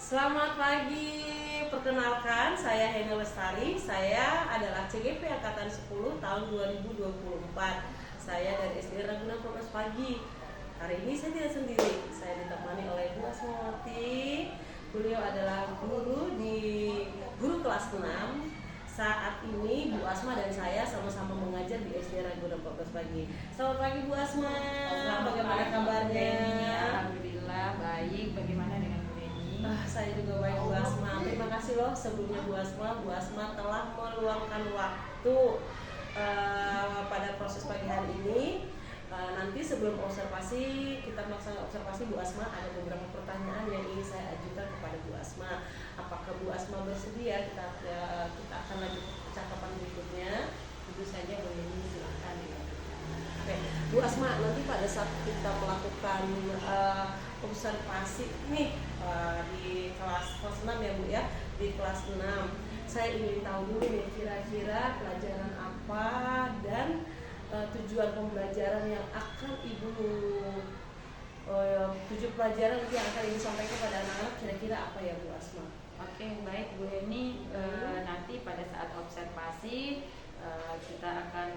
Selamat pagi, perkenalkan saya Heni Lestari. Saya adalah CGP Angkatan 10 tahun 2024. Saya dari SD Ragunan Progres Pagi. Hari ini saya tidak sendiri, saya ditemani oleh Bu Asmawati. Beliau adalah guru kelas 6. Saat ini Bu Asma dan saya sama-sama mengajar di SD Ragunan Progres Pagi. Selamat pagi Bu Asma. Bagaimana kabarnya? Alhamdulillah baik. Bagaimana dengan Bu Eni? Saya juga baik Bu Asma. Terima kasih loh sebelumnya Bu Asma. Bu Asma telah meluangkan waktu pada proses pagi hari ini. Nanti sebelum observasi, kita melaksanakan observasi Bu Asma, ada beberapa pertanyaan yang ingin saya ajukan kepada Bu Asma. Apakah Bu Asma bersedia? Kita akan lanjut percakapan berikutnya. Tentu saja Bu Eni, silakan. Oke, Bu Asma, nanti pada saat kita melakukan observasi nih di kelas 6 ya Bu ya, di kelas 6 saya ingin tahu dulu nih kira-kira pelajaran apa dan tujuan pembelajaran yang akan Ibu tujuan pelajaran yang akan Ibu sampaikan kepada anak-anak kira-kira apa ya Bu Asma? Oke, baik Bu Eni. Nanti pada saat observasi kita akan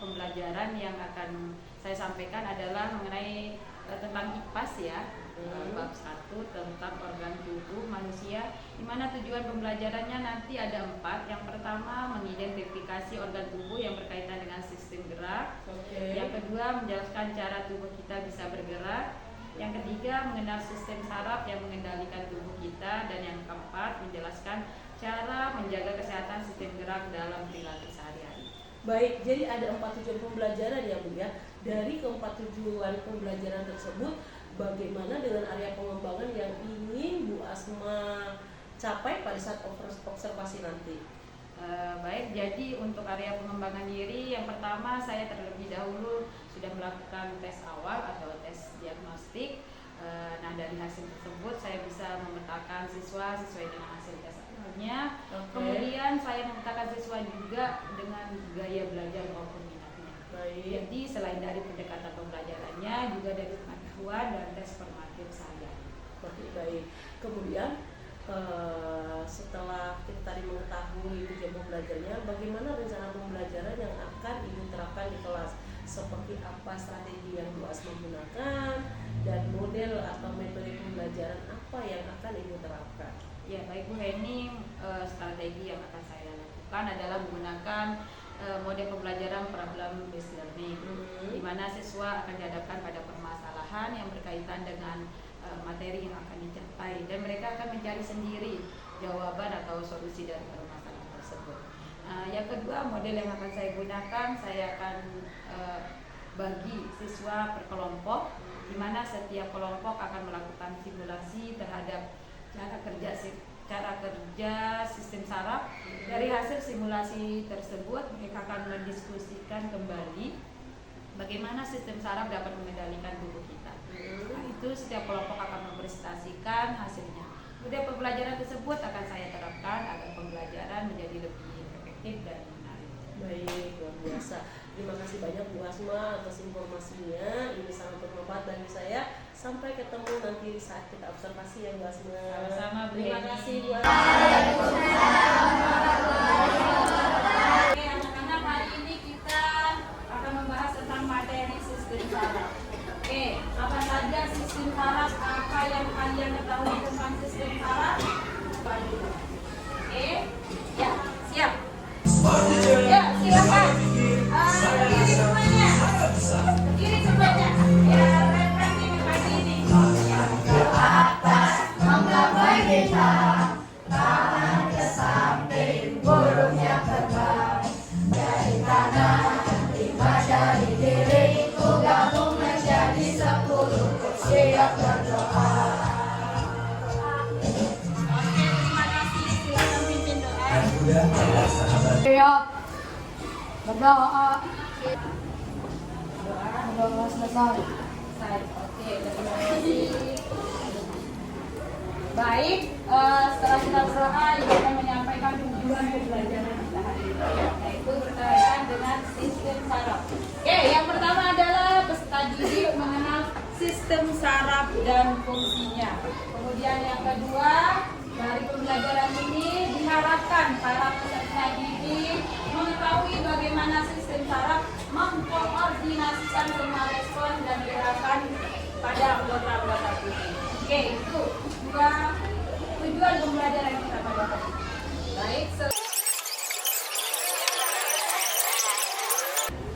pembelajaran yang akan saya sampaikan adalah mengenai tentang IPAS ya. Bab 1 tentang organ tubuh manusia, di mana tujuan pembelajarannya nanti ada 4. Yang pertama, mengidentifikasi organ tubuh yang berkaitan dengan sistem gerak. Yang kedua, menjelaskan cara tubuh kita bisa bergerak. Yang ketiga, mengenal sistem saraf yang mengendalikan tubuh kita. Dan yang keempat, menjelaskan cara menjaga kesehatan sistem gerak dalam perilaku sehari-hari. Baik, jadi ada 4 tujuan pembelajaran ya Bu ya. Dari keempat tujuan pembelajaran tersebut, bagaimana dengan area pengembangan yang ingin Bu Asma capai pada saat observasi nanti? Baik, jadi untuk area pengembangan diri, yang pertama saya terlebih dahulu sudah melakukan tes awal atau tes diagnostik. Nah, dari hasil tersebut saya bisa memetakan siswa sesuai dengan hasil tes awalnya. Kemudian saya memetakan siswa juga dengan gaya belajar maupun minatnya. Jadi selain dari pendekatan pembelajarannya, juga dari pengetahuan dan tes formatif saya. Baik. Kemudian setelah kita tadi mengetahui tujuan pembelajarannya, bagaimana rencana pembelajaran yang akan Ibu terapkan di kelas? Seperti apa strategi yang Bu Asma gunakan dan model atau metode pembelajaran apa yang akan Ibu terapkan? Ya, baik Bu Heni, strategi yang akan saya lakukan adalah menggunakan model pembelajaran problem based learning, di mana siswa akan dihadapkan pada permasalahan yang berkaitan dengan materi yang akan dicapai, dan mereka akan mencari sendiri jawaban atau solusi dari permasalahan tersebut. Yang kedua, model yang akan saya gunakan, saya akan bagi siswa per kelompok, di mana setiap kelompok akan melakukan simulasi terhadap cara kerja sistem saraf. Dari hasil simulasi tersebut, mereka akan mendiskusikan kembali bagaimana sistem saraf dapat mengendalikan tubuh kita. Nah, itu setiap kelompok akan mempresentasikan hasilnya. Kemudian pembelajaran tersebut akan saya terapkan agar pembelajaran menjadi lebih efektif dan menarik. Baik, luar biasa. Terima kasih banyak Bu Asma atas informasinya. Ini sangat bermanfaat bagi saya. Sampai ketemu nanti saat kita observasi ya Bu Asma. Sama-sama Bu. Terima kasih Bu Asma. Oke, anak-anak, hari ini kita akan membahas tentang materi sistem saraf. Oke, apa saja sistem saraf? Apa yang kalian ketahui tentang sistem saraf? Oke, ya, siap. Ya, silakan. Berdiri semuanya. Berdiri semuanya. Ya, refleksi pagi ini. Ke atas, Doa. Doa selesai. Oke, terima kasih. Baik, setelah kita berdoa, Ibu akan menyampaikan tujuan pembelajaran kita hari ini, yaitu berkaitan dengan sistem saraf. Oke, yang pertama adalah peserta didik mengenal sistem saraf dan fungsinya. Kemudian yang kedua, dari pembelajaran ini diharapkan para peserta didik mengetahui bagaimana sistem saraf mengkoordinasikan semua respon dan gerakan pada anggota-anggota tubuh. Oke, itu dua tujuan pembelajaran kita pada hari ini.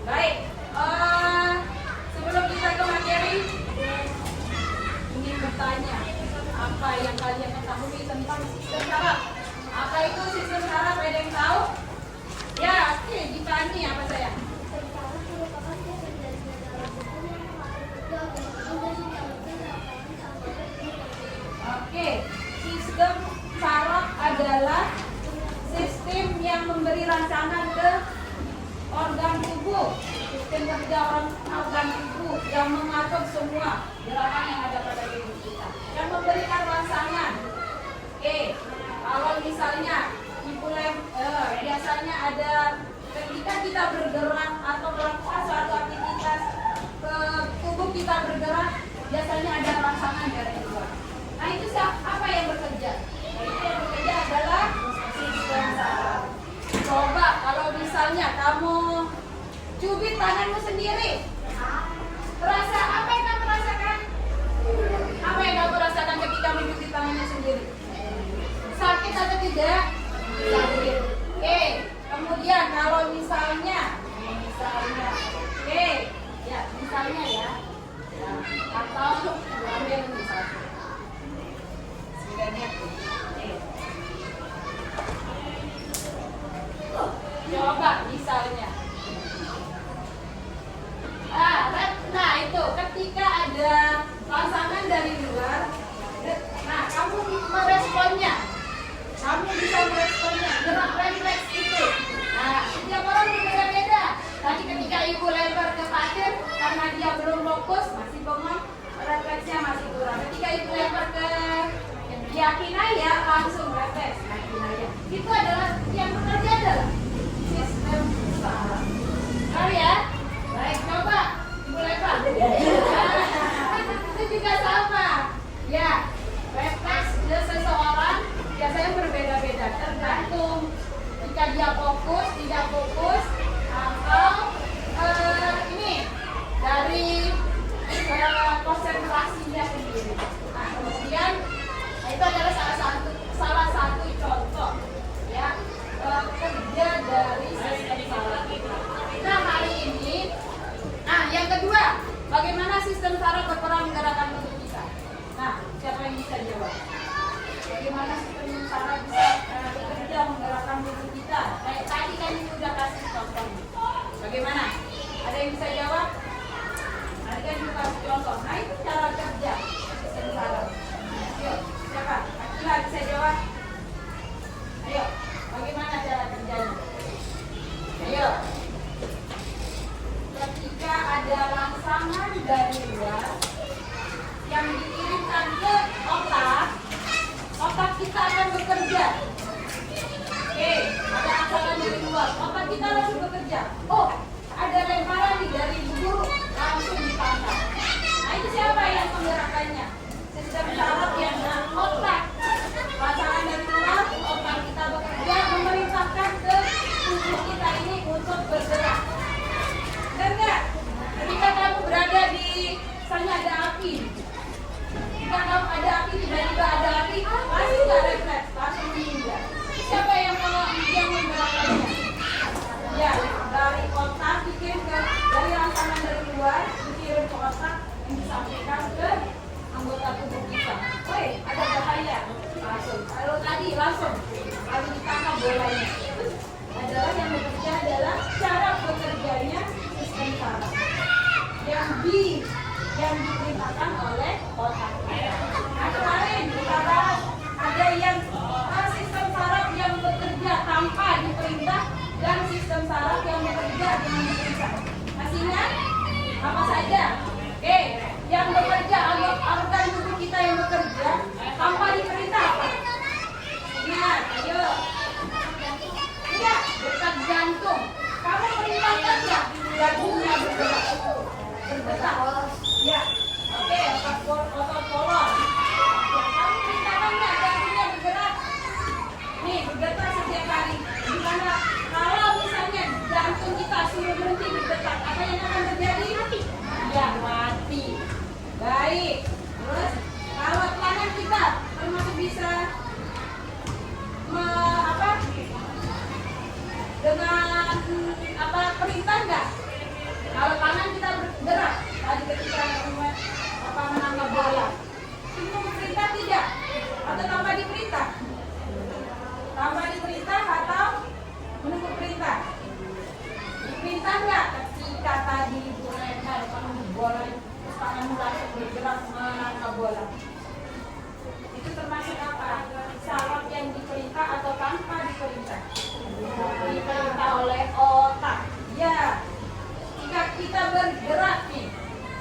Baik, sebelum kita ke materi, ingin bertanya, apa yang kalian ketahui tentang sistem saraf? Apa itu sistem saraf? Ada yang tahu? Ya, oke, ditanya apa saya? Oke, sistem saraf adalah sistem yang memberi rancangan ke organ tubuh, sistem kerja organ tubuh yang mengatur semua gerakan yang ada pada tubuh kita, yang memberikan rangsangan. Oke, kalau misalnya biasanya ada ketika kita bergerak atau melakukan suatu aktivitas ke tubuh kita bergerak, biasanya ada rangsangan dari luar. Nah itu apa yang bekerja? Itu yang bekerja adalah sistem saraf. Coba kalau misalnya kamu cubit tanganmu sendiri, terasa apa yang kamu rasakan? Apa yang kamu rasakan ketika mencubit tangannya sendiri? Sakit atau tidak? Sakit. Oke. Kemudian kalau misalnya, misalnya ya, atau ambil misalnya. Coba misalnya. Nah itu ketika ada rangsangan dari luar, nah kamu meresponnya, gerak refleks itu. Nah setiap orang berbeda-beda. Tadi ketika ibu lempar ke pasir, karena dia belum fokus, masih bengong, refleksnya masih kurang. Ketika ibu lempar ke Yakinaya, langsung refleks Yakinaya. Itu adalah yang bekerja adalah sistem saraf. Tahu ya? Baik, coba ibu lempar. Itu juga sama. Ya, refleks seseorang biasanya berbeda-beda, tergantung jika dia fokus, tidak fokus, atau ini dari konsentrasinya sendiri. Nah, kemudian itu adalah salah satu contoh ya kerja dari sistem saraf kita. Nah hari ini, yang kedua, bagaimana sistem saraf berperan menggerakkan tubuh kita? Nah, siapa yang bisa jawab? Bagaimana sistem saraf bisa bekerja menggerakkan tubuh kita? Kayak tadi kan ini udah kasih contoh. Bagaimana? Ada yang bisa jawab? Tadi kan juga kasih contoh. Nah itu cara kerja sistem saraf. Yuk, siapa? Akila bisa jawab? Ayo, bagaimana cara kerjanya? Ayo. Ketika ada rangsangan dari luar yang dikirimkan ke otak kita akan bekerja. Oke, ada rangsangan dari luar, otak kita langsung bekerja. Oh, ada lemparan nih dari guru, langsung ditangkap. Nah itu siapa yang menggerakkannya? Sistem saraf yang otak. Rangsangan dari luar, otak kita bekerja memerintahkan ke tubuh kita ini untuk bergerak. Benar nggak? Ketika kamu berada di, misalnya ada api, ketika kamu ada api, tiba-tiba ada api, langsung nggak refleks, langsung meninggal. Siapa yang menggerakkannya? Ya, dari otak dikirim dari rangsangan dari luar, dikirim ke otak yang disampaikan ke anggota tubuh kita. Woi, ada bahaya, langsung. Kalau tadi langsung ditangkap bolanya. Adalah yang bekerja adalah cara bekerjanya sistem saraf yang diperintahkan oleh otak kita. Nah kemarin kita bahas ada yang sistem saraf yang bekerja tanpa diperintah dan sistem saraf yang bekerja kita termasuk bisa dengan perintah nggak? Kalau tangan kita bergerak tadi ketika menangkap bola, itu perintah tidak? Atau tanpa diperintah? Tanpa diperintah atau menunggu perintah? Diperintah nggak? Ketika tadi mereka bola, tanganmu langsung bergerak menangkap bola. Itu termasuk apa? Syarat yang diperintah atau tanpa diperintah? Diperintah oleh otak. Ya. Jika kita bergerak nih,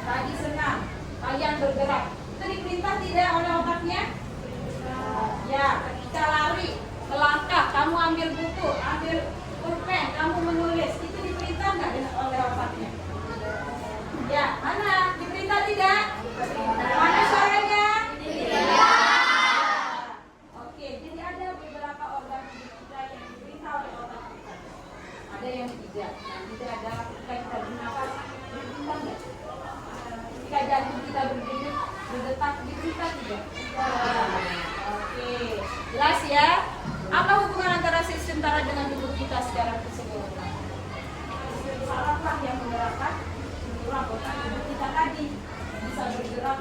tadi senang, kalian bergerak, itu diperintah tidak oleh otaknya? Ya. Ketika lari, melangkah, kamu ambil buku, ambil pulpen, kamu menulis, itu diperintah nggak oleh otaknya? Ya. Mana? Diperintah tidak? Mana suaranya? Ada yang tidak. Tidak ada ketika kita bernafas, berdetak nggak? Ketika jantung kita berdetak, diperintah tidak? Oke, jelas ya. Apa hubungan antara sistem saraf dengan tubuh kita secara keseluruhan? Sistem saraf yang menggerakkan seluruh anggota tubuh kita tadi, bisa bergerak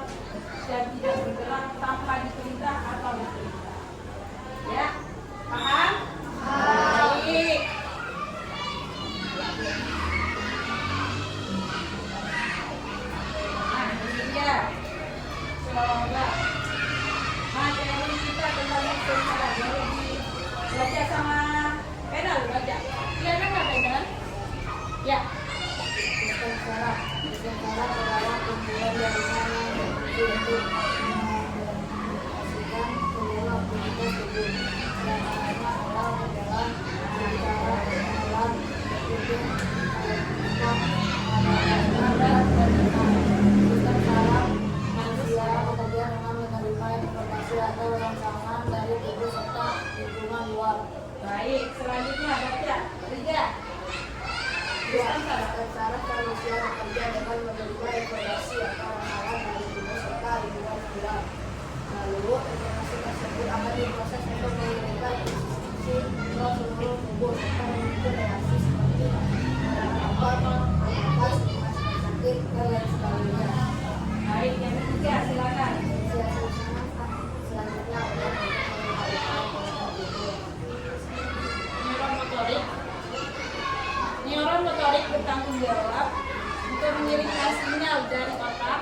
dan tidak bergerak tanpa diperintah atau diperintah. Ya, paham? Baik. Semoga materi kita tentang sistem saraf boleh dibaca sama penal, baca. Iya kan nggak penal? Ya. Sistem saraf adalah kumpulan jaringan yang berfungsi untuk mengoperasikan seluruh aktivitas tubuh. Dan hanya adalah dalam cara dalam tubuh sistem saraf manusia bekerja dengan menerima informasi atau rangsangan dari tubuh serta lingkungan luar. Baik, selanjutnya baca. Tiga. Sistem saraf manusia bekerja dengan menerima informasi atau rangsangan dari tubuh serta lingkungan luar. Lalu informasi tersebut akan diproses untuk mengirimkan instruksi ke seluruh tubuh serta memicu reaksi seperti nafas, sakit, dan lain sebagainya. Baik, yang ketiga silakan. Selanjutnya adalah neuron motorik. Neuron motorik bertanggung jawab untuk mengirimkan sinyal dari otak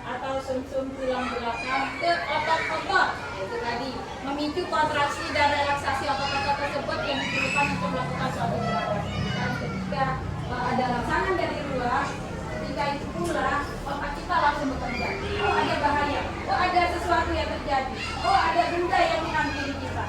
atau sumsum tulang belakang ke otot-otot. Itu tadi memicu kontraksi dan relaksasi otot-otot tersebut yang diperlukan untuk melakukan suatu gerakan. Dan ketika ada rangsangan dari luar, ketika itu pula otak kita langsung bekerja. Oh, ada bahaya. Oh, ada sesuatu yang terjadi. Oh, ada benda yang menghampiri kita.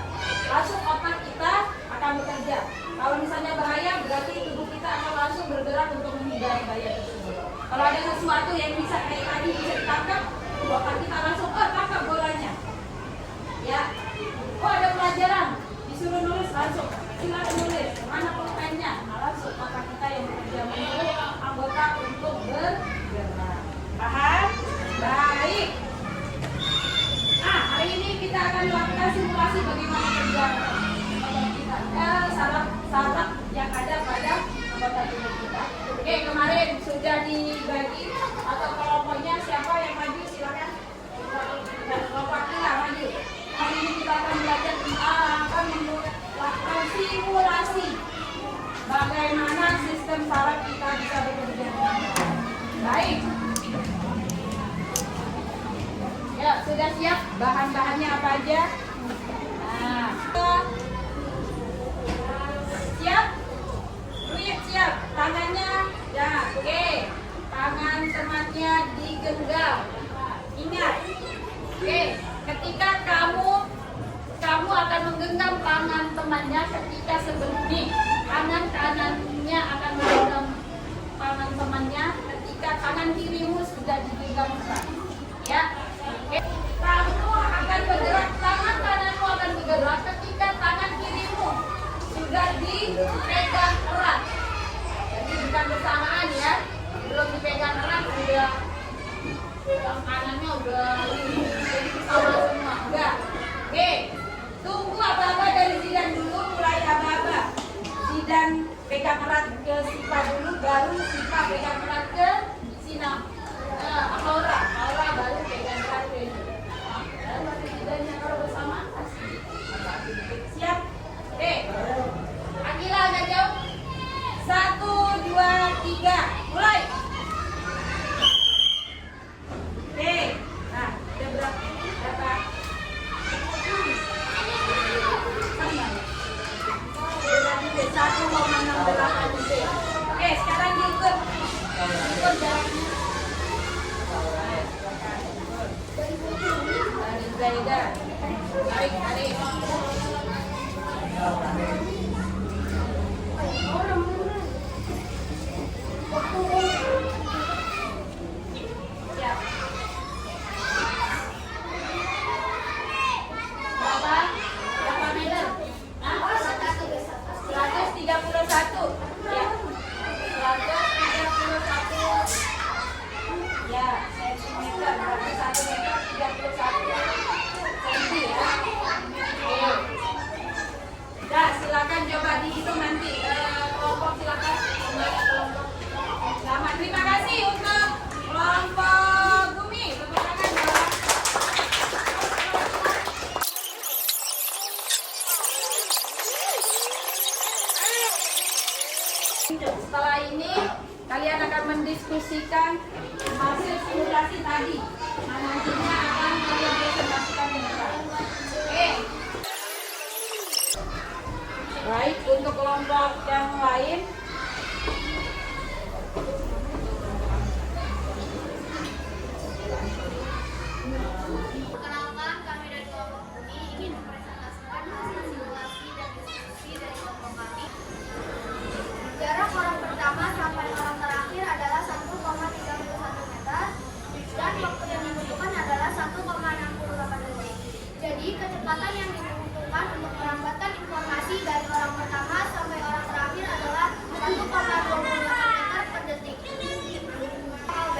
Langsung otak kita akan bekerja. Kalau misalnya bahaya, berarti tubuh kita akan langsung bergerak untuk menghindari bahaya tersebut. Kalau ada sesuatu yang bisa kayak tadi bisa ditangkap, otak kita langsung, oh, tangkap bolanya. Ya. Oh, ada pelajaran, disuruh nulis langsung. Silakan nulis. Mana pulpennya? Langsung otak kita yang bekerja menyuruh anggota untuk bergerak. Paham? Baik. Hari ini kita akan melakukan simulasi bagaimana kerja otot kita. Saraf yang ada pada anggota tubuh kita. Oke, kemarin sudah dibagi atau kelompoknya siapa yang maju silakan. Kelompok kita maju. Hari ini kita akan belajar akan melakukan simulasi bagaimana sistem saraf kita bisa bekerja. Baik. Ya, sudah siap? Bahan-bahannya apa aja? Nah, siap? Siap. Tangannya, ya, oke. Tangan temannya digenggam. Ingat, oke. Ketika kamu akan menggenggam tangan temannya ketika sebelum ini, tangan kanannya akan menggenggam tangan temannya ketika tangan kirimu sudah digenggam erat. Ya. Oke. Kamu akan bergerak, tangan kananmu akan bergerak ketika tangan kirimu sudah dipegang erat. Jadi bukan bersamaan ya, belum dipegang erat sudah tangan kanannya udah jadi sama semua. pegang erat ke Sipa dulu, baru Sipa pegang erat ke Sina. Aura baru pegang erat ke ini. Lalu tidaknya kalau bersama. Siap? Oke. Akila agak jauh. 1, 2, 3, mulai. Oke. Nah, udah berapa? Oke, sekarang diukur jaraknya. Zaidah, tarik. Siap. Berapa meter? 131. Ya. 131. Ya, sentimeter. Berarti 1 meter 31 senti ya. Oke. Dah, silakan coba dihitung nanti. Kelompok silakan kembali ke kelompok. Selamat, terima kasih untuk kelompok Bumi. Tepuk tangan dong. Setelah ini kalian akan mendiskusikan hasil simulasi tadi. Nah, nantinya akan kalian presentasikan di depan. Oke. Baik, untuk kelompok yang lain. Perkenalkan, kami dari kelompok Bumi ingin mempresentasikan hasil simulasi dan diskusi dari kelompok kami. Jarak orang pertama sampai orang terakhir adalah 1,31 meter dan waktu yang dibutuhkan adalah 1,68 detik. Jadi kecepatan yang dibutuhkan untuk merambatkan informasi dari orang pertama sampai orang terakhir adalah 1,28 meter per detik. B.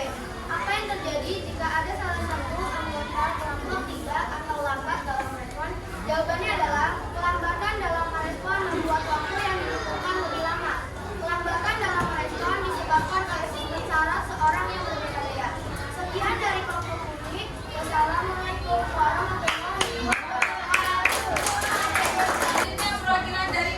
Apa yang terjadi jika ada salah satu anggota kelompok tidak atau lambat dalam merespon? Jawabannya adalah kelambatan dalam merespon membuat waktu yang dibutuhkan lebih lama. Kelambatan dalam merespon disebabkan oleh sistem saraf seorang yang berbeda-beda. Sekian dari kelompok Bumi. Wassalamualaikum warahmatullahi wabarakatuh. Selanjutnya perwakilan dari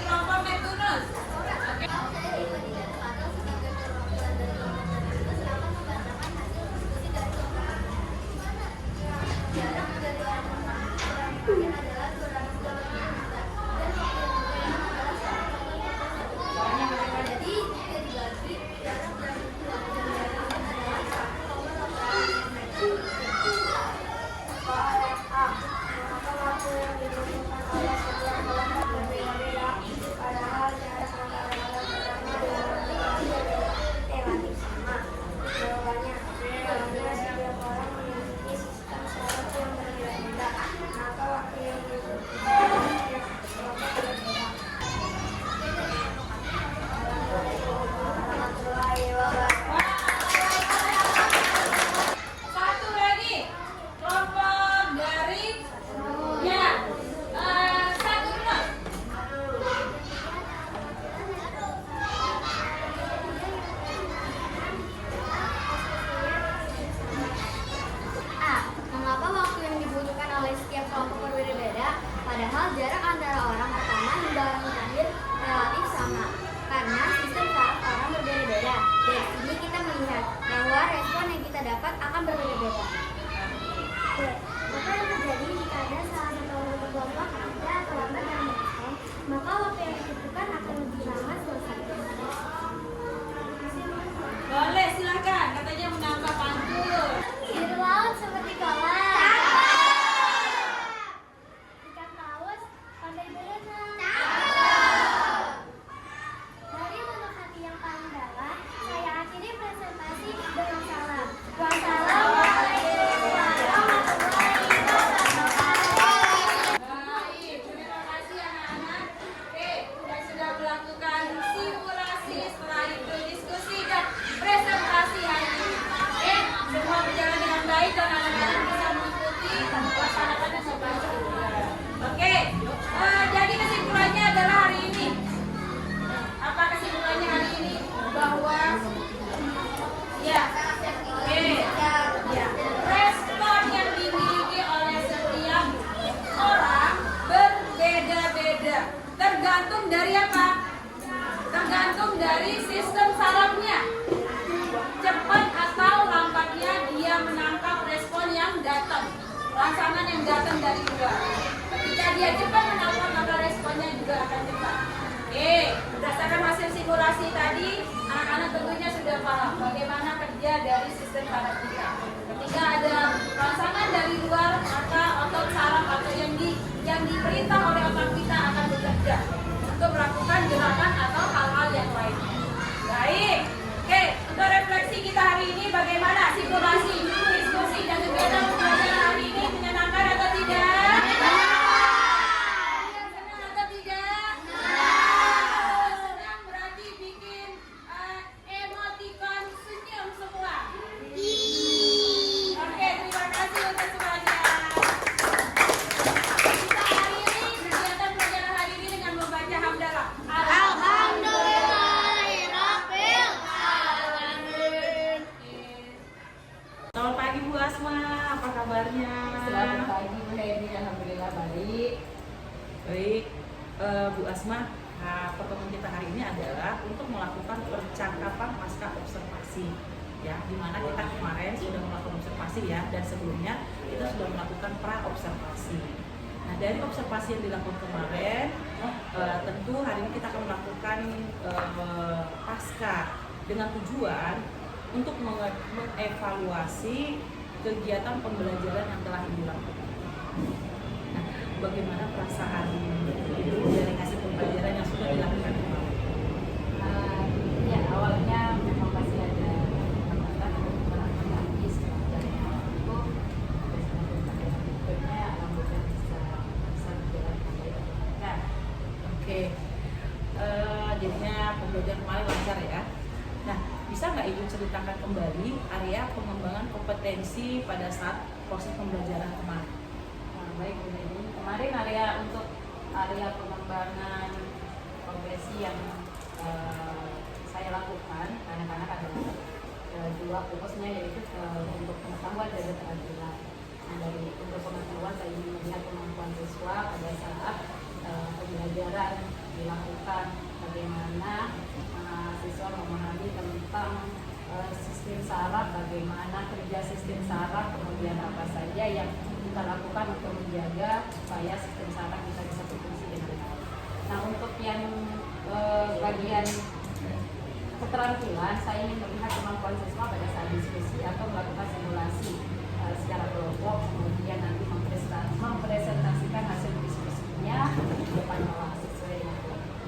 pasangan yang datang dari luar. Ketika dia cepat menelpon, maka responnya juga akan cepat. Oke, berdasarkan hasil simulasi tadi, anak-anak tentunya sudah paham bagaimana kerja dari sistem saraf kita. Ketika ada rangsangan dari luar, maka otot saraf atau yang diperintah oleh otak kita akan bekerja untuk melakukan gerakan atau hal-hal yang lainnya. Baik, oke, untuk refleksi kita hari ini bagaimana simulasi, diskusi, dan kegiatan pembelajaran hari ini menyenangkan atau tidak? Kalian senang atau tidak? Senang berarti bikin emoticon senyum semua. Oke, terima kasih untuk semuanya. Kita hari ini kegiatan pelajaran hari ini dengan membaca hamdalah. Selamat pagi Bu Asma, apa kabarnya? Selamat pagi Bu Hedi, alhamdulillah baik. Baik, Bu Asma, pertemuan kita hari ini adalah untuk melakukan percakapan pasca observasi, ya, dimana kita kemarin sudah melakukan observasi ya, dan sebelumnya kita sudah melakukan pra observasi. Nah, dari observasi yang dilakukan kemarin, tentu hari ini kita akan melakukan pasca dengan tujuan untuk mengevaluasi kegiatan pembelajaran yang telah Ibu lakukan. Nah, bagaimana perasaan Ibu dari hasil pembelajaran yang sudah dilakukan kemarin? Ya, awalnya memang pasti ada hambatan atau kekurangan lagi sebenarnya itu berikutnya alhamdulillah bisa berjalan dengan baik. Nah, Oke, jadinya pembelajaran kemarin lancar ya. Nah, bisa nggak Ibu ceritakan kembali area pengembangan kompetensi pada saat proses pembelajaran kemarin? baik Bu Hedi. Kemarin untuk area pengembangan profesi yang saya lakukan anak-anak adalah dua fokusnya, yaitu untuk pengetahuan dan keterampilan. Nah, dari untuk pengetahuan saya ingin melihat kemampuan siswa pada saat pembelajaran dilakukan, bagaimana siswa memahami tentang sistem saraf, bagaimana kerja sistem saraf, kemudian apa saja yang kita lakukan untuk menjaga supaya sistem saraf kita bisa berfungsi dengan baik. Nah, untuk yang bagian keterampilan, saya ingin melihat kemampuan siswa pada saat diskusi atau melakukan simulasi secara kelompok, kemudian nanti mempresentasikan hasil diskusinya di depan kelas sesuai dengan kelompok.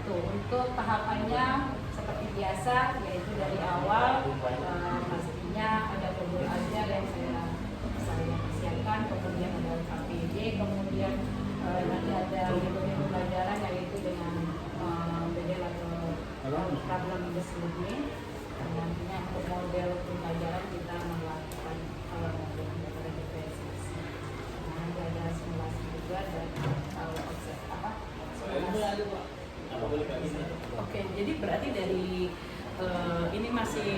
Tuh, untuk tahapannya seperti biasa, yaitu dari awal pastinya ada modul ajar yang saya persiapkan, kemudian ada KPD, kemudian nanti ada metode pembelajaran yaitu dengan model atau problem based learning. Dan nantinya untuk model pembelajaran kita melakukan metode diferensiasi. Nah, nanti ada simulasi juga dan simulasi. Oke, jadi berarti dari ini masih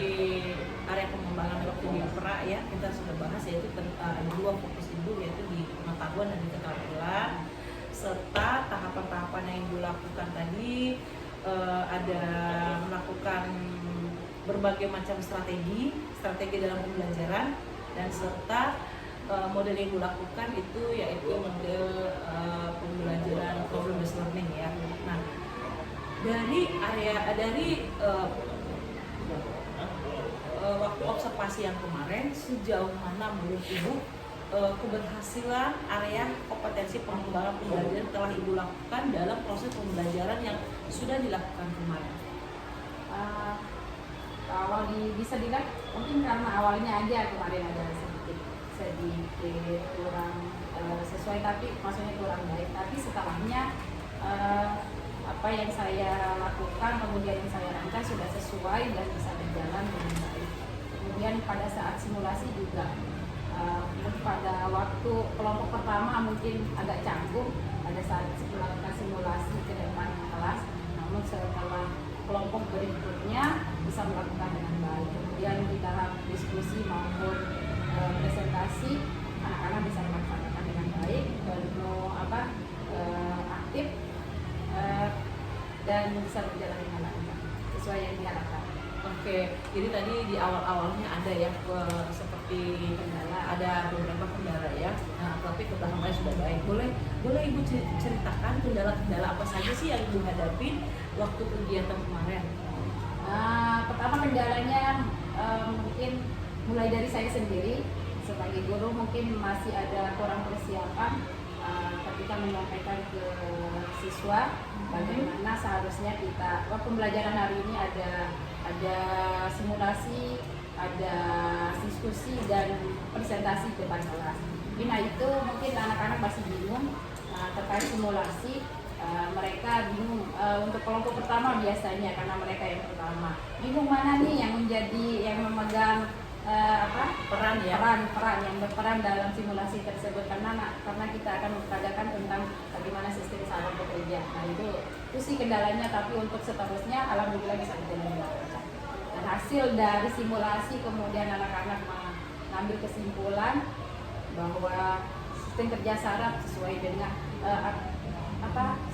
area pengembangan waktu di pra ya, kita sudah bahas yaitu ada dua fokus Ibu, yaitu di pengetahuan dan di keterampilan, serta tahapan-tahapan yang Ibu lakukan tadi ada melakukan berbagai macam strategi dalam pembelajaran, dan serta model yang Ibu lakukan itu yaitu model pembelajaran problem based learning ya. Nah, dari waktu observasi yang kemarin, sejauh mana menurut Ibu keberhasilan area kompetensi pengembangan pembelajaran telah Ibu lakukan dalam proses pembelajaran yang sudah dilakukan kemarin? Kalau bisa dilihat mungkin karena awalnya aja kemarin ada sedikit kurang sesuai, tapi maksudnya kurang baik, tapi setelahnya apa yang saya lakukan kemudian yang saya rancang sudah sesuai dan bisa berjalan dengan baik. Kemudian pada saat simulasi juga pada waktu kelompok pertama mungkin agak canggung pada saat melakukan simulasi ke depan kelas, namun setelah kelompok berikutnya bisa melakukan dengan baik. Kemudian di tahap diskusi maupun presentasi, anak-anak bisa melaksanakan dengan baik, penuh aktif dan bisa berjalan dengan lancar sesuai yang diharapkan. Oke, jadi tadi di awal-awalnya ada ya seperti kendala, ada beberapa kendala ya. tapi perkembangannya sudah baik. Boleh Ibu ceritakan kendala-kendala apa saja sih yang Ibu hadapi waktu kegiatan kemarin? Pertama kendalanya mungkin mulai dari saya sendiri sebagai guru, mungkin masih ada kurang persiapan ketika menyampaikan ke siswa bagaimana seharusnya kita pembelajaran hari ini ada simulasi, ada diskusi dan presentasi depan kelas. Nah itu mungkin anak-anak masih bingung terkait simulasi. Mereka bingung untuk kelompok pertama biasanya karena mereka yang pertama bingung mana nih yang memegang peran yang berperan dalam simulasi tersebut, karena kita akan mempelajari tentang bagaimana sistem saraf bekerja. Nah itu sih kendalanya, tapi untuk seterusnya alhamdulillah bisa berjalan lancar. Dan hasil dari simulasi kemudian anak-anak mengambil kesimpulan bahwa sistem kerja saraf sesuai dengan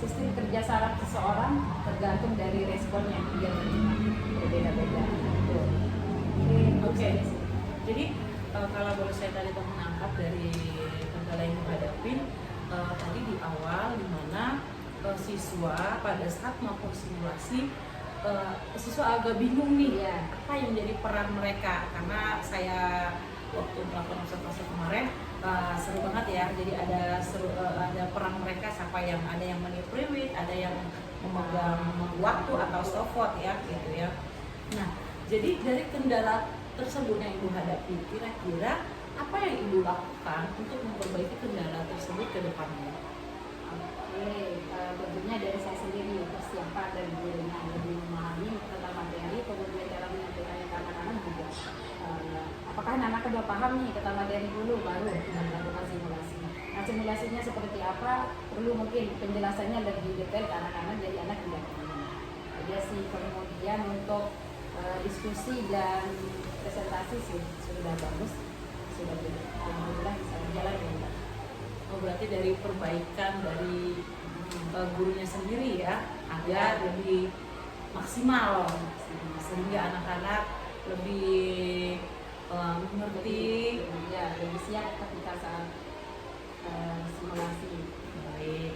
sistem kerja saraf seseorang tergantung dari respon yang dia terima, berbeda-beda. Oke. Jadi kalau boleh saya tadi menangkap dari kendala yang dihadapi tadi di awal, di mana siswa pada saat melakukan simulasi siswa agak bingung nih apa yang menjadi peran mereka, karena saya waktu melakukan observasi kemarin seru banget ya. Jadi ada peran mereka, siapa yang ada yang menipriwit, ada yang memegang waktu atau stopwatch ya gitu ya. Nah, jadi dari kendala tersebut yang Ibu hadapi, kira-kira apa yang Ibu lakukan untuk memperbaiki kendala tersebut ke depannya? Tentunya dari saya sendiri persiapan dan gurunya lebih memahami tentang materi, kemudian cara menyampaikannya ke anak-anak juga. Apakah anak-anak sudah paham nih tentang materi dulu baru kita melakukan simulasi. Nah simulasinya seperti apa, perlu mungkin penjelasannya lebih detail ke anak-anak, jadi anak tidak paham. Jadi sih kemudian untuk diskusi dan presentasi sih sudah bagus, sudah alhamdulillah bisa berjalan dengan baik. Oh, berarti dari perbaikan dari gurunya sendiri ya, agar lebih maksimal sehingga anak-anak lebih mengerti, lebih siap ketika saat simulasi.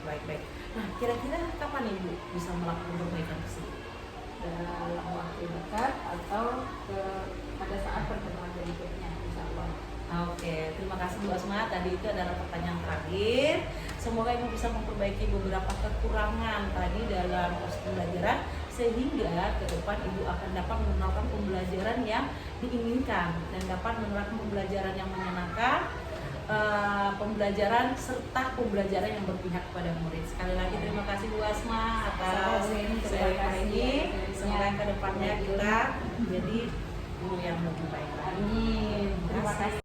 Baik. Nah, kira-kira kapan Ibu bisa melakukan perbaikan tersebut? Dalam waktu dekat atau pada saat pertemuan berikutnya, insya Allah. Oke, terima kasih Bu Asma. Tadi itu adalah pertanyaan terakhir. Semoga Ibu bisa memperbaiki beberapa kekurangan tadi dalam proses pembelajaran, sehingga ke depan Ibu akan dapat menerapkan pembelajaran yang diinginkan dan dapat menerapkan pembelajaran yang menyenangkan, pembelajaran serta pembelajaran yang berpihak kepada murid. Sekali lagi terima kasih Bu Asma atas sharing ini. Semoga ke depannya kita jadi guru yang lebih baik. Amin. Terima kasih.